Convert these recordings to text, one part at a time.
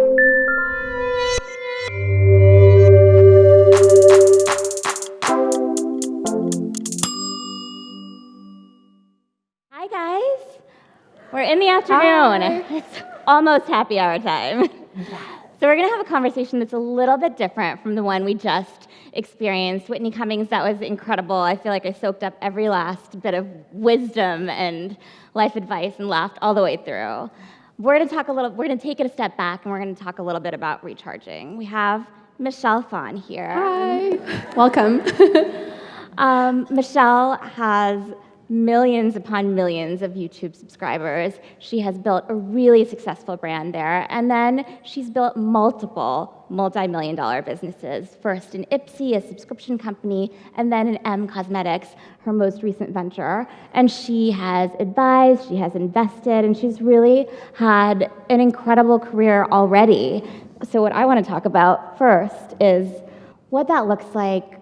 Hi guys, we're in the afternoon. Hi. It's almost happy hour time. So we're gonna have a conversation that's a little bit different from the one we just experienced. Whitney Cummings, that was incredible. I feel like I soaked up every last bit of wisdom and life advice and laughed all the way through. We're gonna take it a step back and we're gonna talk a little bit about recharging. We have Michelle Phan here. Hi. Welcome. Michelle has millions upon millions of YouTube subscribers. She has built a really successful brand there, and then she's built multiple multi-million-dollar businesses, first in Ipsy, a subscription company, and then in M Cosmetics, her most recent venture. And she has advised, she has invested, and she's really had an incredible career already. So what I want to talk about first is what that looks like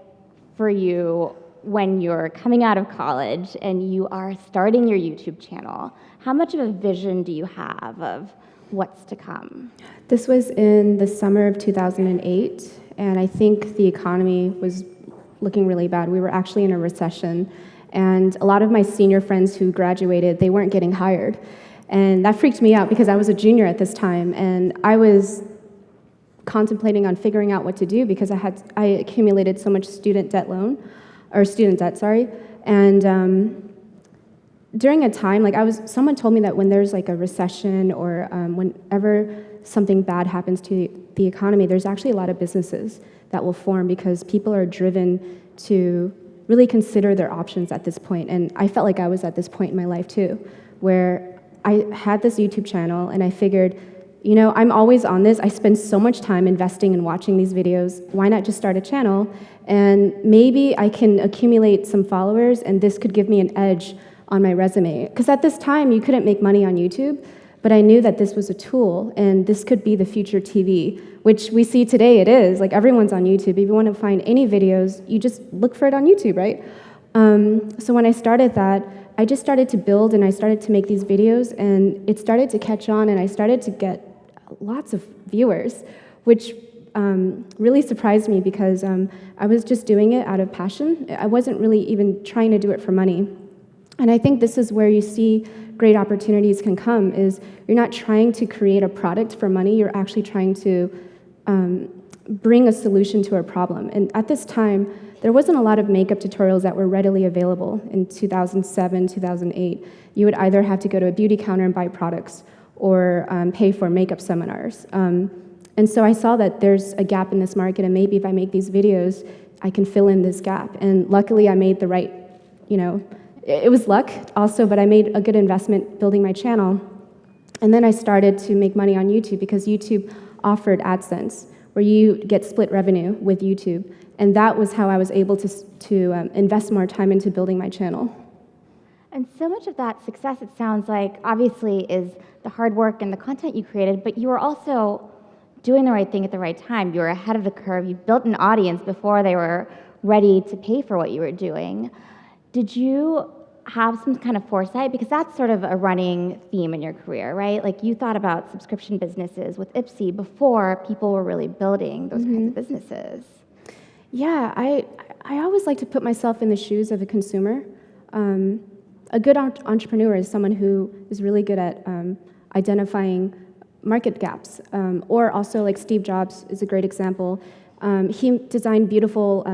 for you when you're coming out of college and you are starting your YouTube channel. How much of a vision do you have of what's to come? This was in the summer of 2008, and I think the economy was looking really bad. We were actually in a recession, and a lot of my senior friends who graduated, they weren't getting hired. And that freaked me out because I was a junior at this time, and I was contemplating on figuring out what to do because I accumulated so much student debt, and during a time, someone told me that when there's like a recession or whenever something bad happens to the economy, there's actually a lot of businesses that will form because people are driven to really consider their options at this point. And I felt like I was at this point in my life too, where I had this YouTube channel and I figured, you know, I'm always on this. I spend so much time investing and watching these videos. Why not just start a channel? And maybe I can accumulate some followers and this could give me an edge on my resume. Because at this time, you couldn't make money on YouTube, but I knew that this was a tool and this could be the future TV, which we see today it is. Like everyone's on YouTube. If you want to find any videos, you just look for it on YouTube, right? So when I started that, I just started to build and I started to make these videos and it started to catch on and I started to get lots of viewers, which really surprised me because I was just doing it out of passion. I wasn't really even trying to do it for money. And I think this is where you see great opportunities can come, is you're not trying to create a product for money, you're actually trying to bring a solution to a problem. And at this time, there wasn't a lot of makeup tutorials that were readily available in 2007, 2008. You would either have to go to a beauty counter and buy products or pay for makeup seminars. And so I saw that there's a gap in this market, and maybe if I make these videos, I can fill in this gap. And luckily, I made the right, it was luck also, but I made a good investment building my channel. And then I started to make money on YouTube because YouTube offered AdSense, where you get split revenue with YouTube. And that was how I was able to invest more time into building my channel. And so much of that success, it sounds like, obviously is the hard work and the content you created, but you were also doing the right thing at the right time. You were ahead of the curve. You built an audience before they were ready to pay for what you were doing. Did you have some kind of foresight? Because that's sort of a running theme in your career, right? Like you thought about subscription businesses with Ipsy before people were really building those kinds of businesses. Yeah, I always like to put myself in the shoes of a consumer. A good entrepreneur is someone who is really good at identifying market gaps, or also like Steve Jobs is a great example. He designed beautiful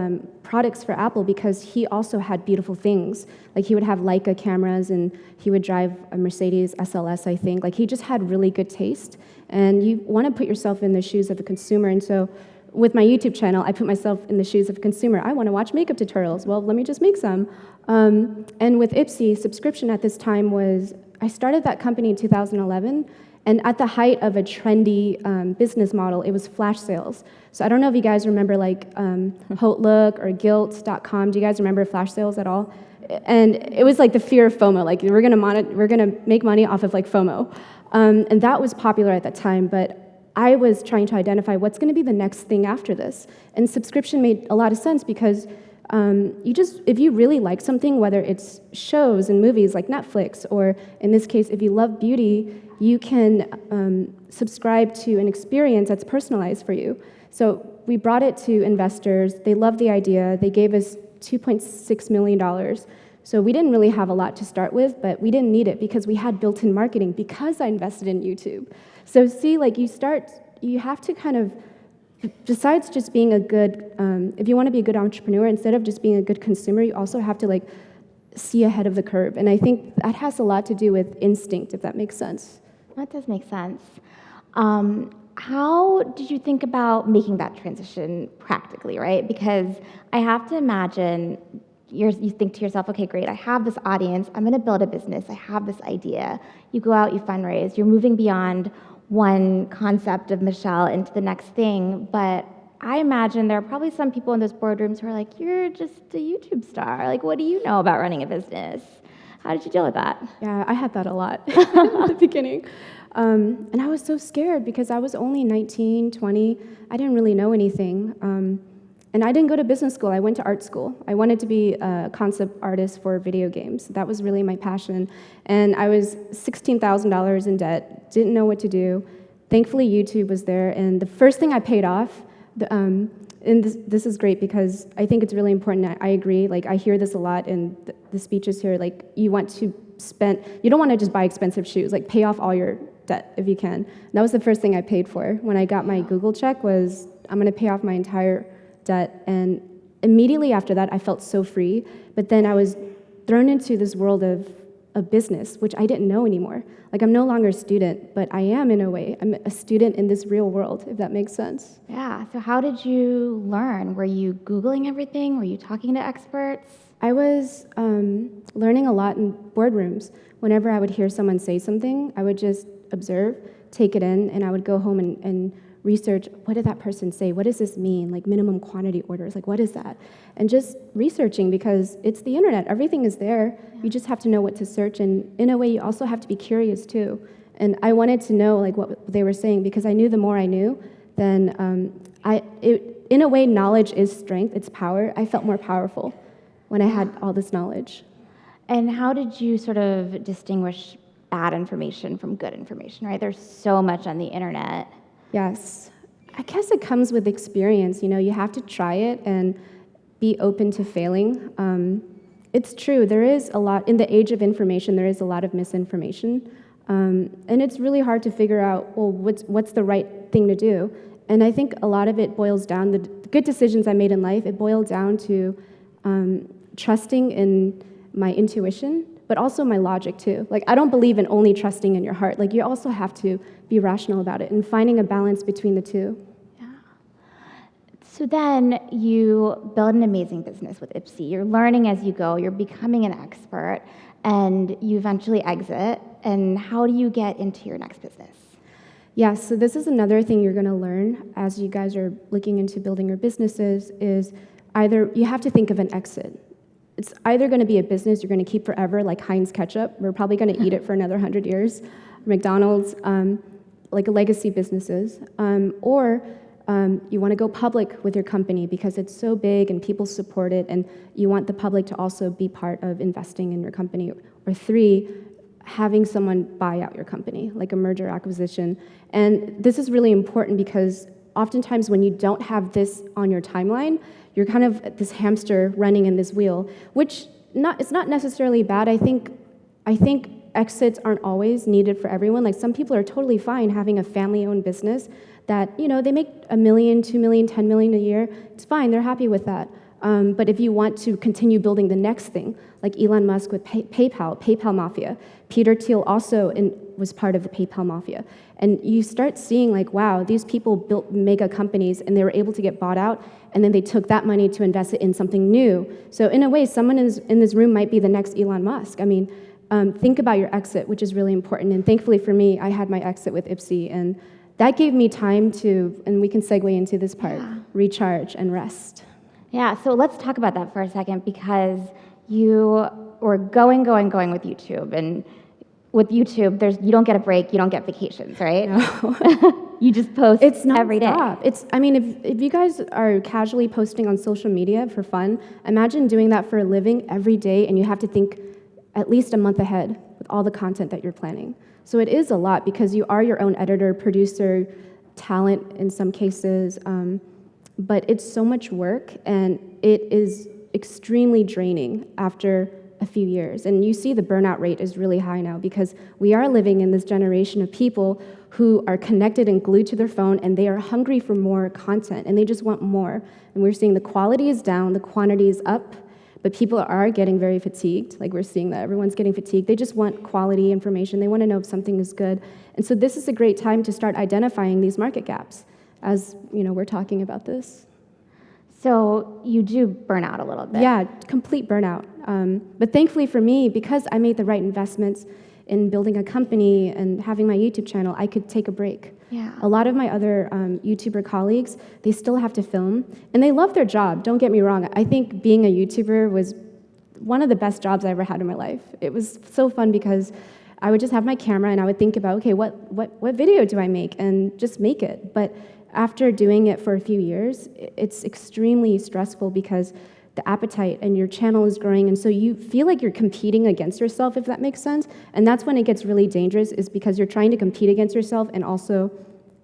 products for Apple because he also had beautiful things. Like he would have Leica cameras and he would drive a Mercedes SLS, I think. Like he just had really good taste. And you want to put yourself in the shoes of a consumer. And so with my YouTube channel, I put myself in the shoes of a consumer. I want to watch makeup tutorials. Well, let me just make some. And with Ipsy, subscription at this time was, I started that company in 2011, and at the height of a trendy business model, it was flash sales. So I don't know if you guys remember like Hotlook or Gilt.com. Do you guys remember flash sales at all? And it was like the fear of FOMO, like we're gonna make money off of like FOMO. And that was popular at that time, but I was trying to identify what's gonna be the next thing after this. And subscription made a lot of sense because If you really like something, whether it's shows and movies like Netflix, or in this case, if you love beauty, you can subscribe to an experience that's personalized for you. So we brought it to investors. They loved the idea. They gave us $2.6 million. So we didn't really have a lot to start with, but we didn't need it because we had built-in marketing because I invested in YouTube. So see, like you have to kind of, besides just being a good, if you want to be a good entrepreneur, instead of just being a good consumer, you also have to like see ahead of the curve. And I think that has a lot to do with instinct, if that makes sense. That does make sense. How did you think about making that transition practically, right? Because I have to imagine you think to yourself, okay, great, I have this audience, I'm gonna build a business, I have this idea. You go out, you fundraise, you're moving beyond one concept of Michelle into the next thing, but I imagine there are probably some people in those boardrooms who are like, you're just a YouTube star, like what do you know about running a business? How did you deal with that? Yeah, I had that a lot at the beginning. And I was so scared because I was only 19, 20. I didn't really know anything. And I didn't go to business school. I went to art school. I wanted to be a concept artist for video games. That was really my passion. And I was $16,000 in debt, didn't know what to do. Thankfully, YouTube was there. And the first thing I paid off, and this is great because I think it's really important. I agree. Like I hear this a lot in the speeches here. Like you don't want to just buy expensive shoes. Like pay off all your debt if you can. And that was the first thing I paid for when I got my Google check. Was I'm going to pay off my entire debt. And immediately after that, I felt so free. But then I was thrown into this world of business, which I didn't know anymore. Like I'm no longer a student, but I am in a way. I'm a student in this real world, if that makes sense. Yeah, so how did you learn? Were you Googling everything? Were you talking to experts? I was learning a lot in boardrooms. Whenever I would hear someone say something, I would just observe, take it in, and I would go home and research, what did that person say? What does this mean? Like minimum quantity orders, like what is that? And just researching because it's the internet, everything is there. Yeah. You just have to know what to search, and in a way you also have to be curious too. And I wanted to know like what they were saying because I knew the more I knew, then in a way knowledge is strength, it's power. I felt more powerful when I had all this knowledge. And how did you sort of distinguish bad information from good information, right? There's so much on the internet. Yes. I guess it comes with experience. You have to try it and be open to failing. It's true. There is a lot, in the age of information, there is a lot of misinformation. And it's really hard to figure out, well, what's the right thing to do? And I think a lot of it boils down, the good decisions I made in life, it boiled down to trusting in my intuition, but also my logic too. Like I don't believe in only trusting in your heart. Like you also have to be rational about it and finding a balance between the two. Yeah. So then you build an amazing business with Ipsy. You're learning as you go. You're becoming an expert, and you eventually exit. And how do you get into your next business? Yeah, so this is another thing you're going to learn as you guys are looking into building your businesses is either you have to think of an exit. It's either going to be a business you're going to keep forever, like Heinz ketchup. We're probably going to eat it for another 100 years. McDonald's, like legacy businesses. Or you want to go public with your company because it's so big and people support it, and you want the public to also be part of investing in your company. Or 3, having someone buy out your company, like a merger acquisition. And this is really important because oftentimes when you don't have this on your timeline, you're kind of this hamster running in this wheel, which it's not necessarily bad. I think exits aren't always needed for everyone. Like some people are totally fine having a family-owned business that, they make $1 million, $2 million, $10 million a year. It's fine, they're happy with that. But if you want to continue building the next thing, like Elon Musk with PayPal Mafia, Peter Thiel also was part of the PayPal Mafia. And you start seeing like, wow, these people built mega companies and they were able to get bought out, and then they took that money to invest it in something new. So in a way, someone in this room might be the next Elon Musk. I mean, think about your exit, which is really important. And thankfully for me, I had my exit with Ipsy, and that gave me time to, and we can segue into this part, recharge and rest. Yeah, so let's talk about that for a second because you were going with YouTube, and with YouTube, you don't get a break, you don't get vacations, right? No. You just post It's not every day. I mean, if you guys are casually posting on social media for fun, imagine doing that for a living every day, and you have to think at least a month ahead with all the content that you're planning. So it is a lot because you are your own editor, producer, talent in some cases, but it's so much work, and it is extremely draining after a few years. And you see the burnout rate is really high now because we are living in this generation of people who are connected and glued to their phone, and they are hungry for more content, and they just want more. And we're seeing the quality is down, the quantity is up, but people are getting very fatigued. Like, we're seeing that everyone's getting fatigued. They just want quality information. They want to know if something is good. And so this is a great time to start identifying these market gaps as, we're talking about this. So you do burn out a little bit. Yeah, complete burnout. But thankfully for me, because I made the right investments in building a company and having my YouTube channel, I could take a break. Yeah. A lot of my other YouTuber colleagues, they still have to film, and they love their job, don't get me wrong. I think being a YouTuber was one of the best jobs I ever had in my life. It was so fun because I would just have my camera and I would think about, okay, what video do I make? And just make it. But after doing it for a few years, it's extremely stressful because the appetite and your channel is growing, and so you feel like you're competing against yourself, if that makes sense. And that's when it gets really dangerous, is because you're trying to compete against yourself and also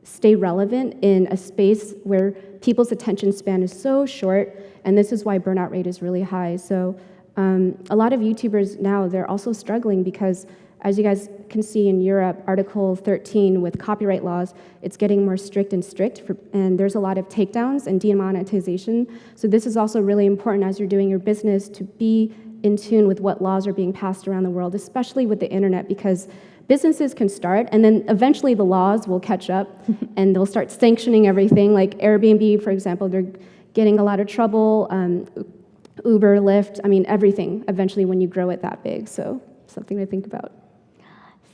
stay relevant in a space where people's attention span is so short, and this is why burnout rate is really high. So a lot of YouTubers now, they're also struggling because, as you guys can see in Europe, Article 13 with copyright laws, it's getting more strict and strict, and there's a lot of takedowns and demonetization. So this is also really important as you're doing your business to be in tune with what laws are being passed around the world, especially with the internet, because businesses can start, and then eventually the laws will catch up, and they'll start sanctioning everything. Like Airbnb, for example, they're getting a lot of trouble, Uber, Lyft, everything, eventually when you grow it that big. So something to think about.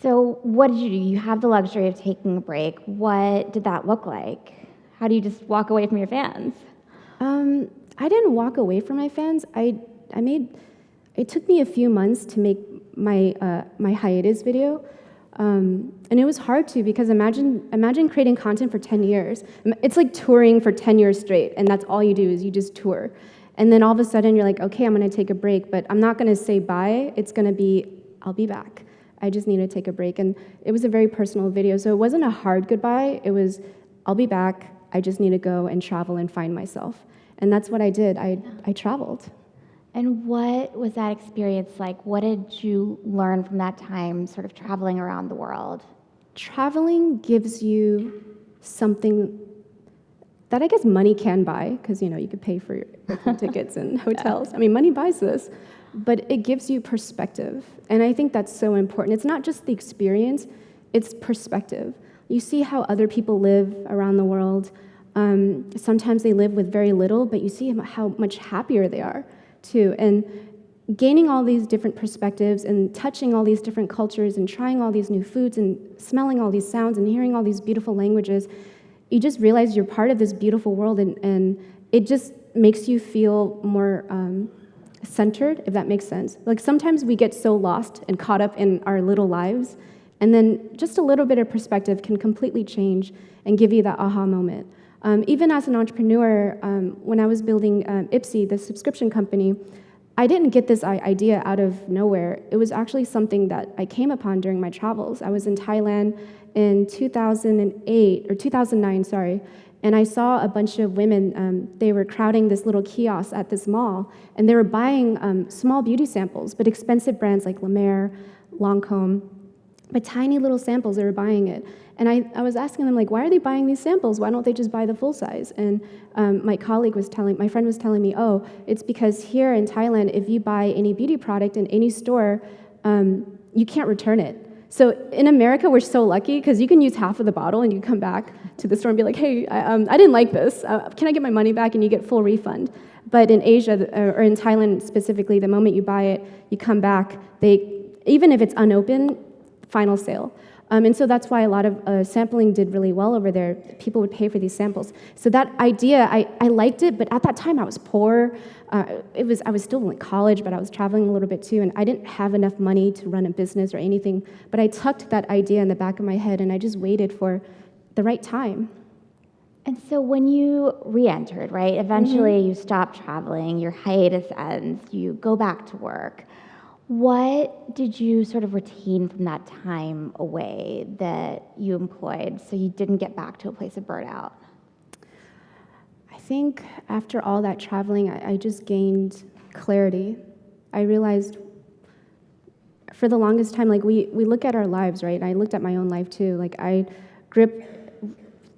So what did you do? You have the luxury of taking a break. What did that look like? How do you just walk away from your fans? I didn't walk away from my fans. It took me a few months to make my hiatus video. And it was hard to, because imagine creating content for 10 years. It's like touring for 10 years straight, and that's all you do is you just tour. And then all of a sudden you're like, okay, I'm gonna take a break, but I'm not gonna say bye. It's gonna be, I'll be back. I just need to take a break. And it was a very personal video, so it wasn't a hard goodbye. It was, I'll be back. I just need to go and travel and find myself. And that's what I did. I traveled. And what was that experience like? What did you learn from that time, sort of traveling around the world? Traveling gives you something that I guess money can buy, because you could pay for your airplane tickets and hotels. Money buys this. But it gives you perspective. And I think that's so important. It's not just the experience, it's perspective. You see how other people live around the world. Sometimes they live with very little, but you see how much happier they are, too. And gaining all these different perspectives and touching all these different cultures and trying all these new foods and smelling all these sounds and hearing all these beautiful languages, you just realize you're part of this beautiful world, and it just makes you feel more centered, if that makes sense. Like, sometimes we get so lost and caught up in our little lives, and then just a little bit of perspective can completely change and give you that aha moment. Even as an entrepreneur, when I was building Ipsy, the subscription company, I didn't get this idea out of nowhere. It was actually something that I came upon during my travels. I was in Thailand in 2009, and I saw a bunch of women, they were crowding this little kiosk at this mall, and they were buying small beauty samples, but expensive brands like La Mer, Lancôme, but tiny little samples, they were buying it. And I was asking them, like, why are they buying these samples? Why don't they just buy the full size? And my friend was telling me, oh, it's because here in Thailand, if you buy any beauty product in any store, you can't return it. So in America, we're so lucky because you can use half of the bottle and you come back to the store and be like, hey, I didn't like this. Can I get my money back? And you get full refund. But in Asia, or in Thailand specifically, the moment you buy it, you come back, even if it's unopened, final sale. And so that's why a lot of sampling did really well over there. People would pay for these samples. So that idea, I liked it, but at that time I was poor. I was still in college, but I was traveling a little bit too, and I didn't have enough money to run a business or anything. But I tucked that idea in the back of my head, and I just waited for the right time. And so when you re-entered, right, eventually you stop traveling, your hiatus ends, you go back to work. What did you sort of retain from that time away that you employed so you didn't get back to a place of burnout? I think after all that traveling, I just gained clarity. I realized for the longest time, like we look at our lives, right? I looked at my own life too. Like I grew up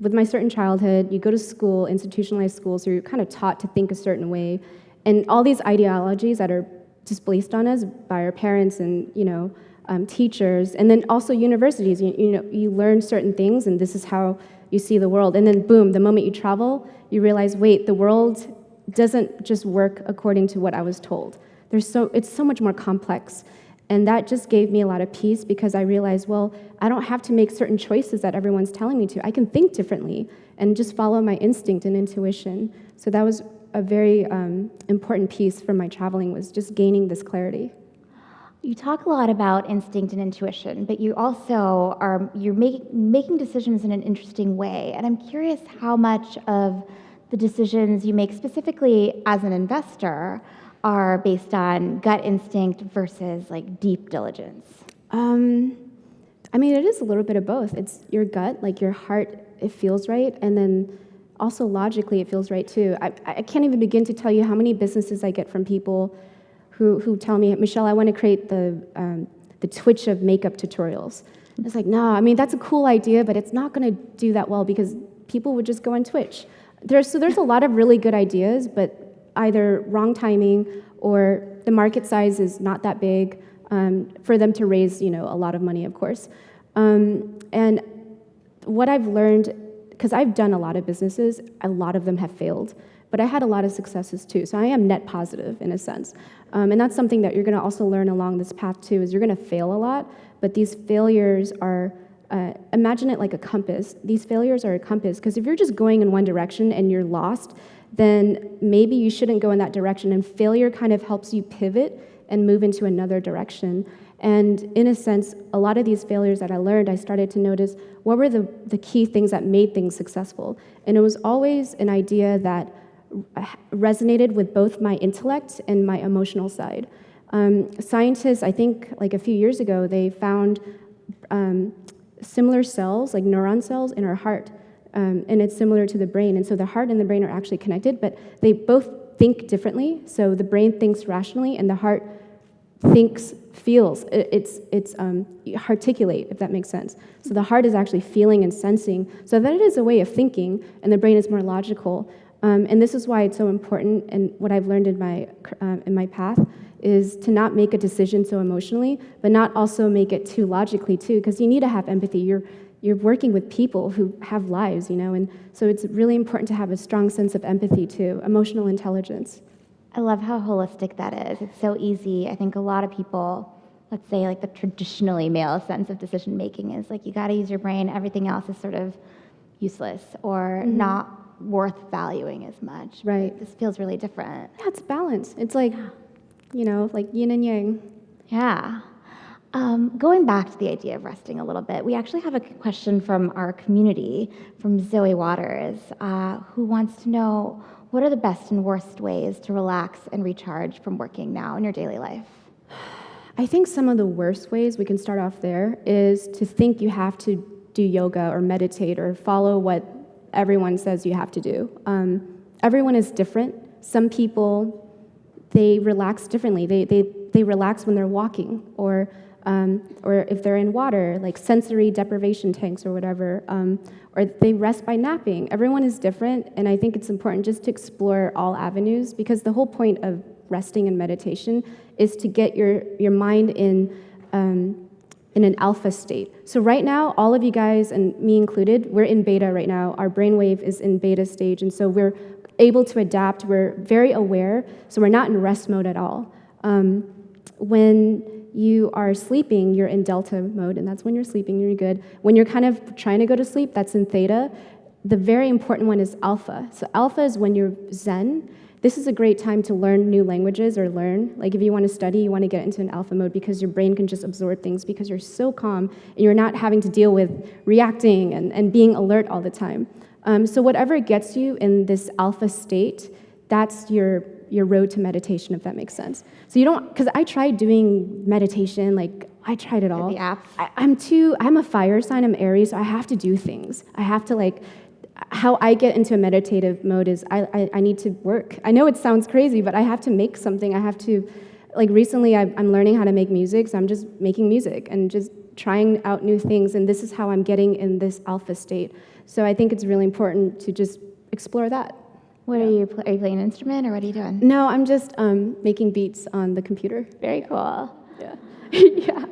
with my certain childhood, you go to school, institutionalized schools, so you're kind of taught to think a certain way. And all these ideologies that are displaced on us by our parents and teachers, and then also universities. You learn certain things, and this is how you see the world. And then boom, the moment you travel, you realize, wait, the world doesn't just work according to what I was told. It's so much more complex. And that just gave me a lot of peace because I realized, well, I don't have to make certain choices that everyone's telling me to. I can think differently and just follow my instinct and intuition. So that was a very important piece from my traveling, was just gaining this clarity. You talk a lot about instinct and intuition, but you also you're making decisions in an interesting way. And I'm curious how much of the decisions you make specifically as an investor are based on gut instinct versus like deep diligence. It is a little bit of both. It's your gut, like your heart, it feels right, and then also logically it feels right too. I can't even begin to tell you how many businesses I get from people who tell me, Michelle, I want to create the Twitch of makeup tutorials. It's like, no, that's a cool idea, but it's not going to do that well because people would just go on Twitch. There's a lot of really good ideas, but either wrong timing or the market size is not that big for them to raise, a lot of money, of course. And what I've learned, because I've done a lot of businesses, a lot of them have failed, but I had a lot of successes too. So I am net positive in a sense. And that's something that you're going to also learn along this path too, is you're going to fail a lot, but these failures are, imagine it like a compass. These failures are a compass, because if you're just going in one direction and you're lost, then maybe you shouldn't go in that direction, and failure kind of helps you pivot and move into another direction. And in a sense, a lot of these failures that I learned, I started to notice what were the key things that made things successful. And it was always an idea that resonated with both my intellect and my emotional side. Scientists, I think like a few years ago, they found similar cells, like neuron cells in our heart, and it's similar to the brain. And so the heart and the brain are actually connected, but they both think differently. So the brain thinks rationally, and the heart feels. It's articulate, if that makes sense. So the heart is actually feeling and sensing. So that it is a way of thinking, and the brain is more logical. And this is why it's so important. And what I've learned in my path is to not make a decision so emotionally, but not also make it too logically too, because you need to have empathy. You're working with people who have lives, and so it's really important to have a strong sense of empathy too, emotional intelligence. I love how holistic that is. It's so easy. I think a lot of people, let's say like the traditionally male sense of decision making is like you got to use your brain, everything else is sort of useless or not worth valuing as much. Right. This feels really different. Yeah, it's balance. It's like, like yin and yang. Yeah. Going back to the idea of resting a little bit, we actually have a question from our community, from Zoe Waters, who wants to know, what are the best and worst ways to relax and recharge from working now in your daily life? I think some of the worst ways, we can start off there, is to think you have to do yoga or meditate or follow what everyone says you have to do. Everyone is different. Some people, they relax differently. They relax when they're walking, or if they're in water, like sensory deprivation tanks or whatever, or they rest by napping. Everyone is different, and I think it's important just to explore all avenues, because the whole point of resting and meditation is to get your mind in an alpha state. So right now, all of you guys, and me included, we're in beta right now. Our brainwave is in beta stage, and so we're able to adapt. We're very aware, so we're not in rest mode at all. When you are sleeping, you're in delta mode, and that's when you're sleeping, you're good. When you're kind of trying to go to sleep, that's in theta. The very important one is alpha. So alpha is when you're zen. This is a great time to learn new languages or learn. Like if you want to study, you want to get into an alpha mode because your brain can just absorb things because you're so calm and you're not having to deal with reacting and being alert all the time. So whatever gets you in this alpha state, that's your road to meditation, if that makes sense. So you don't, because I tried doing meditation, like I tried it all. The apps. I'm a fire sign, I'm Aries, so I have to do things. I have to like, how I get into a meditative mode is I need to work. I know it sounds crazy, but I have to make something. I have to, like recently I'm learning how to make music, so I'm just making music and just trying out new things, and this is how I'm getting in this alpha state. So I think it's really important to just explore that. What are you playing an instrument or what are you doing? No, I'm just making beats on the computer. Very cool. Yeah. Yeah.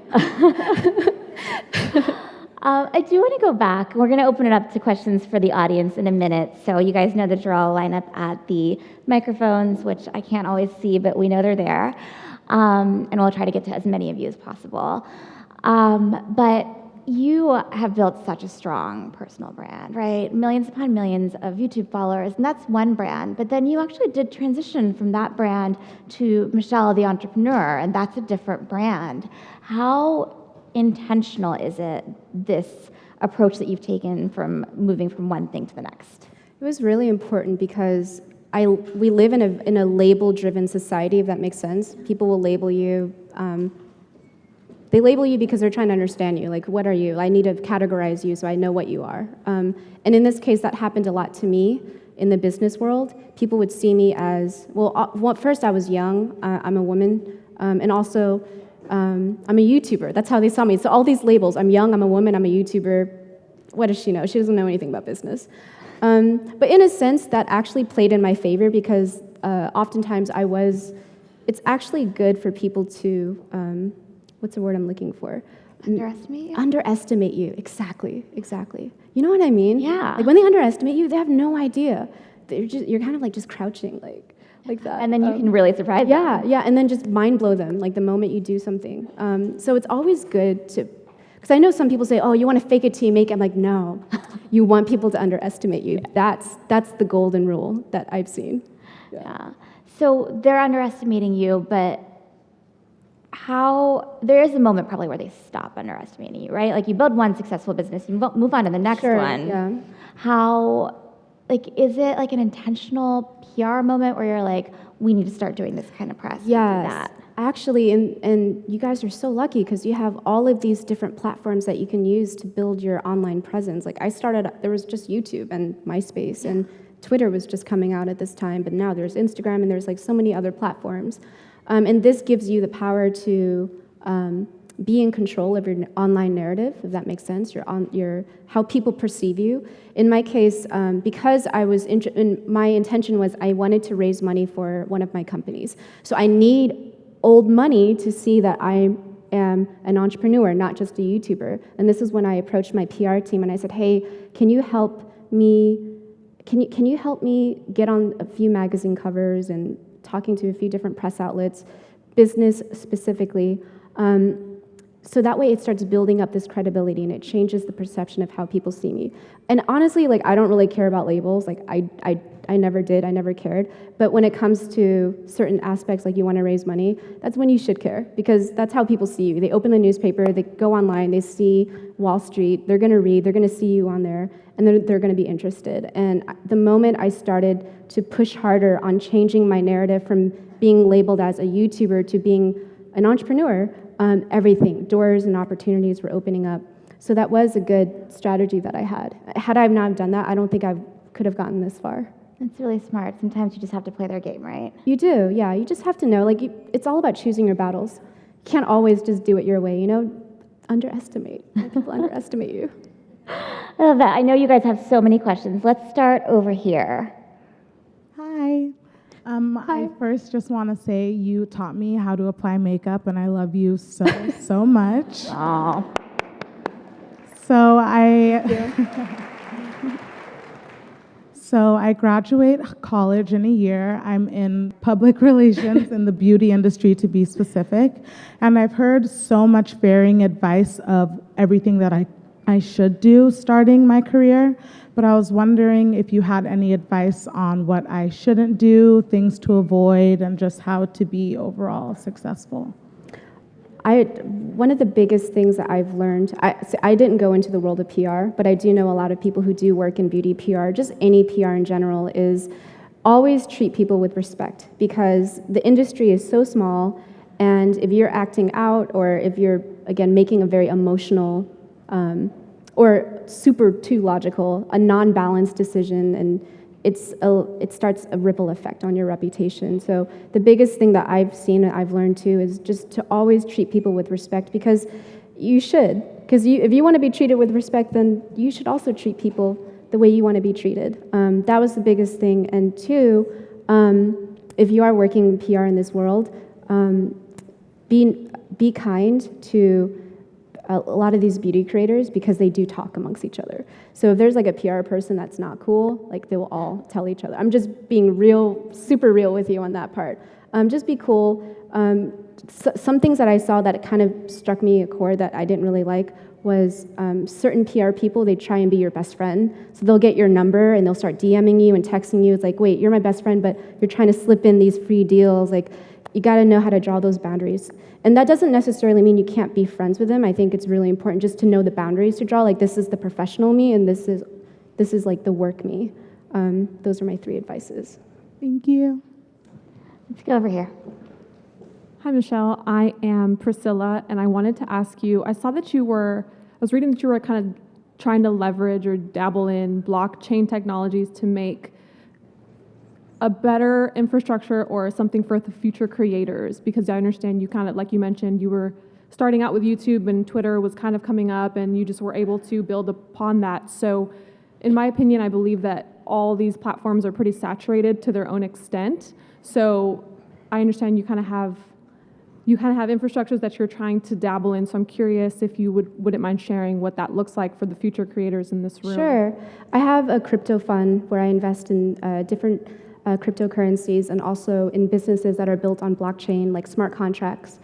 I do want to go back. We're going to open it up to questions for the audience in a minute. So you guys know the drill. Line up at the microphones, which I can't always see, but we know they're there. And we'll try to get to as many of you as possible. But you have built such a strong personal brand, right? Millions upon millions of YouTube followers, and that's one brand. But then you actually did transition from that brand to Michelle the Entrepreneur, and that's a different brand. How intentional is it, this approach that you've taken from moving from one thing to the next? It was really important because we live in a label-driven society, if that makes sense. People will label you. They label you because they're trying to understand you. Like, what are you? I need to categorize you so I know what you are. And in this case, that happened a lot to me in the business world. People would see me as, well, first I was young. I'm a woman. And also, I'm a YouTuber. That's how they saw me. So all these labels, I'm young, I'm a woman, I'm a YouTuber. What does she know? She doesn't know anything about business. But in a sense, that actually played in my favor because oftentimes it's actually good for people to, what's the word I'm looking for? Underestimate you? Underestimate you, exactly. You know what I mean? Yeah. Like when they underestimate you, they have no idea. You're kind of like just crouching like that. And then you can really surprise them. Yeah, and then just mind blow them, like the moment you do something. So it's always good to, because I know some people say, oh, you want to fake it till you make it. I'm like, no, you want people to underestimate you. Yeah. That's the golden rule that I've seen. Yeah. So they're underestimating you, but there is a moment probably where they stop underestimating you, right? Like you build one successful business, you move on to the next one. Yeah. Is it like an intentional PR moment where you're like, we need to start doing this kind of press? Yes, that? Actually, and you guys are so lucky because you have all of these different platforms that you can use to build your online presence. Like there was just YouTube and MySpace and Twitter was just coming out at this time, but now there's Instagram and there's like so many other platforms. And this gives you the power to be in control of your online narrative, if that makes sense, how people perceive you. In my case, because my intention was I wanted to raise money for one of my companies. So I need old money to see that I am an entrepreneur, not just a YouTuber. And this is when I approached my PR team and I said, hey, can you help me get on a few magazine covers and talking to a few different press outlets, business specifically, so that way it starts building up this credibility and it changes the perception of how people see me. And honestly, like I don't really care about labels. Like I never did. I never cared. But when it comes to certain aspects, like you want to raise money, that's when you should care because that's how people see you. They open the newspaper, they go online, they see Wall Street, they're going to read, they're going to see you on there, and they're going to be interested. And the moment I started to push harder on changing my narrative from being labeled as a YouTuber to being an entrepreneur, everything, doors and opportunities were opening up. So that was a good strategy that I had. Had I not done that, I don't think I could have gotten this far. That's really smart. Sometimes you just have to play their game, right? You do, yeah. You just have to know, like, it's all about choosing your battles. You can't always just do it your way, you know? Underestimate. People underestimate you. I love that. I know you guys have so many questions. Let's start over here. Hi. I first just want to say you taught me how to apply makeup, and I love you so much. Aw. So I graduate college in a year. I'm in public relations in the beauty industry, to be specific. And I've heard so much varying advice of everything that I should do starting my career. But I was wondering if you had any advice on what I shouldn't do, things to avoid, and just how to be overall successful. One of the biggest things that I've learned, I didn't go into the world of PR, but I do know a lot of people who do work in beauty PR, just any PR in general, is always treat people with respect, because the industry is so small, and if you're acting out, or if you're, again, making a very emotional or super too logical, a non-balanced decision, and it starts a ripple effect on your reputation. So the biggest thing that I've seen and I've learned too is just to always treat people with respect, because you should. Because if you want to be treated with respect, then you should also treat people the way you want to be treated. That was the biggest thing. And two, if you are working in PR in this world, be kind to a lot of these beauty creators, because they do talk amongst each other. So if there's like a PR person that's not cool, like they will all tell each other. I'm just being real, super real with you on that part. Just be cool. Some things that I saw that kind of struck me a chord that I didn't really like was certain PR people, they try and be your best friend. So they'll get your number and they'll start DMing you and texting you. It's like, wait, you're my best friend, but you're trying to slip in these free deals. Like, you got to know how to draw those boundaries. And that doesn't necessarily mean you can't be friends with them. I think it's really important just to know the boundaries to draw. Like, this is the professional me, and this is like the work me. Those are my 3 advices. Thank you. Let's go over here. Hi, Michelle. I am Priscilla, and I wanted to ask you, I was reading that you were kind of trying to leverage or dabble in blockchain technologies to make a better infrastructure or something for the future creators, because I understand you kind of, like you mentioned, you were starting out with YouTube and Twitter was kind of coming up, and you just were able to build upon that. So in my opinion, I believe that all these platforms are pretty saturated to their own extent. So I understand you kind of have infrastructures that you're trying to dabble in. So I'm curious if you wouldn't mind sharing what that looks like for the future creators in this room. Sure. I have a crypto fund where I invest in different cryptocurrencies, and also in businesses that are built on blockchain, like smart contracts.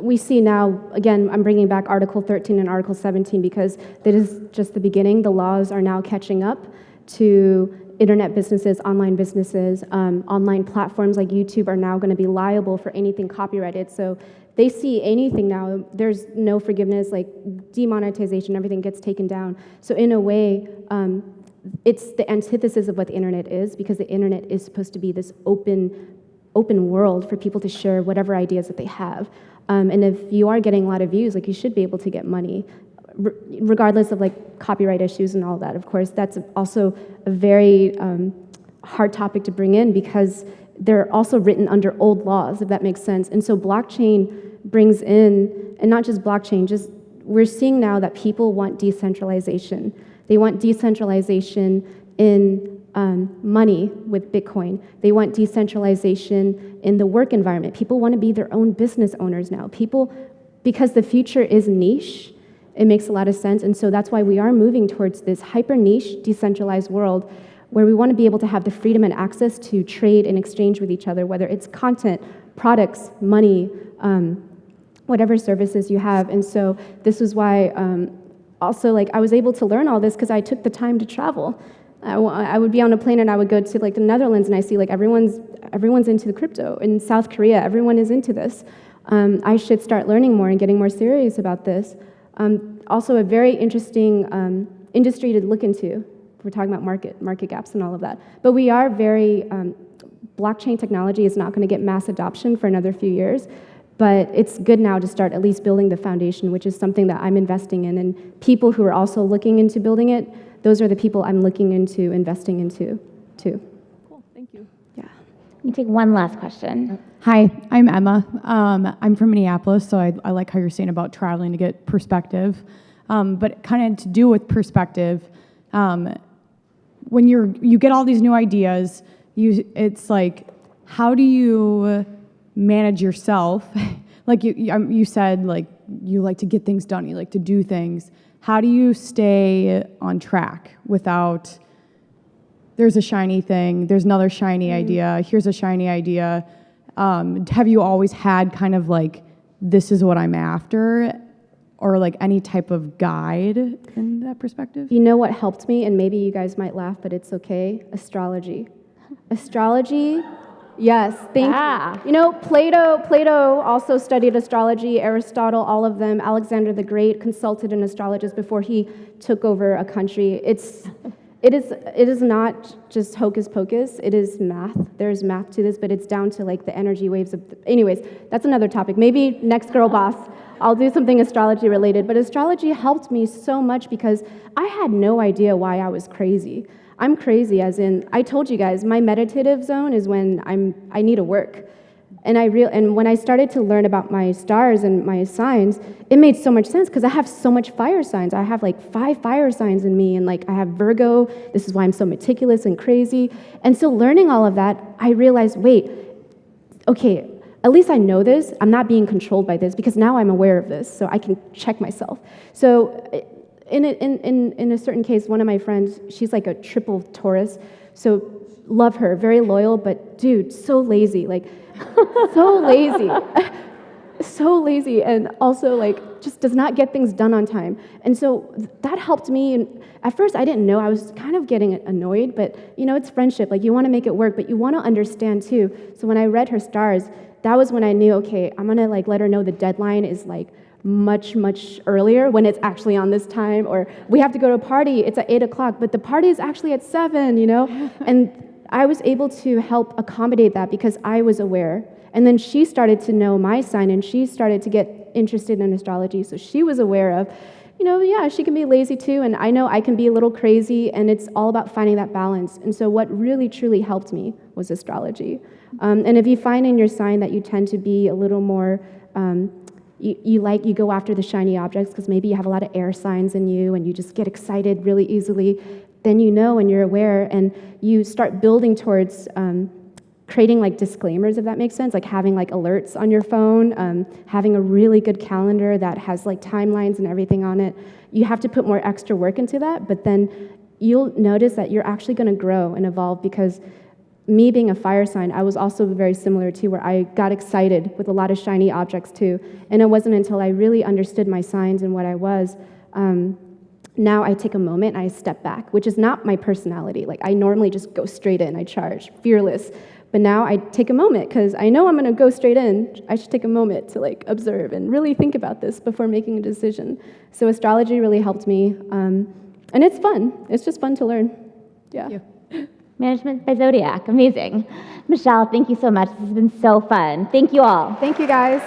We see now, again, I'm bringing back Article 13 and Article 17 because that is just the beginning. The laws are now catching up to internet businesses, online businesses. Online platforms like YouTube are now going to be liable for anything copyrighted. So they see anything now, there's no forgiveness, like demonetization, everything gets taken down. So in a way, it's the antithesis of what the internet is, because the internet is supposed to be this open world for people to share whatever ideas that they have. And if you are getting a lot of views, like, you should be able to get money, regardless of like copyright issues and all that. Of course, that's also a very hard topic to bring in, because they're also written under old laws, if that makes sense. And so blockchain brings in, and not just blockchain, just we're seeing now that people want decentralization. They want decentralization in money with Bitcoin. They want decentralization in the work environment. People want to be their own business owners now. Because the future is niche, it makes a lot of sense. And so that's why we are moving towards this hyper niche, decentralized world where we want to be able to have the freedom and access to trade and exchange with each other, whether it's content, products, money, whatever services you have. And so this is why also, like, I was able to learn all this because I took the time to travel. I would be on a plane and I would go to like the Netherlands, and I see like everyone's into the crypto. In South Korea, everyone is into this. I should start learning more and getting more serious about this. Also, a very interesting industry to look into. We're talking about market gaps and all of that. But we are blockchain technology is not going to get mass adoption for another few years. But it's good now to start at least building the foundation, which is something that I'm investing in. And people who are also looking into building it, those are the people I'm looking into investing into, too. Cool, thank you. Yeah. Let me take one last question. Hi, I'm Emma. I'm from Minneapolis, so I like how you're saying about traveling to get perspective. But kind of to do with perspective, when you get all these new ideas, it's like, how do you manage yourself? Like you said, like you like to get things done, you like to do things. How do you stay on track without there's a shiny thing, there's another shiny idea, here's a shiny idea. Have you always had kind of like, this is what I'm after, or like any type of guide in that perspective? You know what helped me, and maybe you guys might laugh, but it's okay? Astrology. Astrology, yes, thank you. You know, Plato also studied astrology, Aristotle, all of them. Alexander the Great consulted an astrologist before he took over a country. It is not just hocus pocus, it is math. There's math to this, but it's down to like the energy waves of, anyways, that's another topic. Maybe next Girl Boss, I'll do something astrology related, but astrology helped me so much because I had no idea why I was crazy. I'm crazy as in, I told you guys, my meditative zone is when I need to work. And when I started to learn about my stars and my signs, it made so much sense because I have so much fire signs. I have like 5 fire signs in me, and like I have Virgo. This is why I'm so meticulous and crazy. And so learning all of that, I realized, wait, okay, at least I know this. I'm not being controlled by this because now I'm aware of this, so I can check myself. So in a certain case, one of my friends, she's like a triple Taurus, so love her, very loyal, but dude, so lazy, like so lazy. So lazy, and also like just does not get things done on time. And so that helped me. And at first I didn't know, I was kind of getting annoyed, but you know, it's friendship. Like you want to make it work, but you want to understand too. So when I read her stars, that was when I knew, okay, I'm gonna like let her know the deadline is like much earlier when it's actually on this time, or we have to go to a party, it's at 8 o'clock, but the party is actually at 7, you know? And I was able to help accommodate that because I was aware. And then she started to know my sign, and she started to get interested in astrology. So she was aware of, you know, yeah, she can be lazy too, and I know I can be a little crazy, and it's all about finding that balance. And so what really, truly helped me was astrology. And if you find in your sign that you tend to be a little more, you go after the shiny objects because maybe you have a lot of air signs in you, and you just get excited really easily, then you know and you're aware, and you start building towards creating like disclaimers, if that makes sense, like having like alerts on your phone, having a really good calendar that has like timelines and everything on it. You have to put more extra work into that, but then you'll notice that you're actually going to grow and evolve, because me being a fire sign, I was also very similar too, where I got excited with a lot of shiny objects too. And it wasn't until I really understood my signs and what I was, now I take a moment and I step back, which is not my personality. Like I normally just go straight in, I charge, fearless. But now I take a moment because I know I'm going to go straight in. I should take a moment to like observe and really think about this before making a decision. So astrology really helped me, and it's fun. It's just fun to learn. Yeah. Thank you. Management by Zodiac, amazing. Michelle, thank you so much. This has been so fun. Thank you all. Thank you, guys.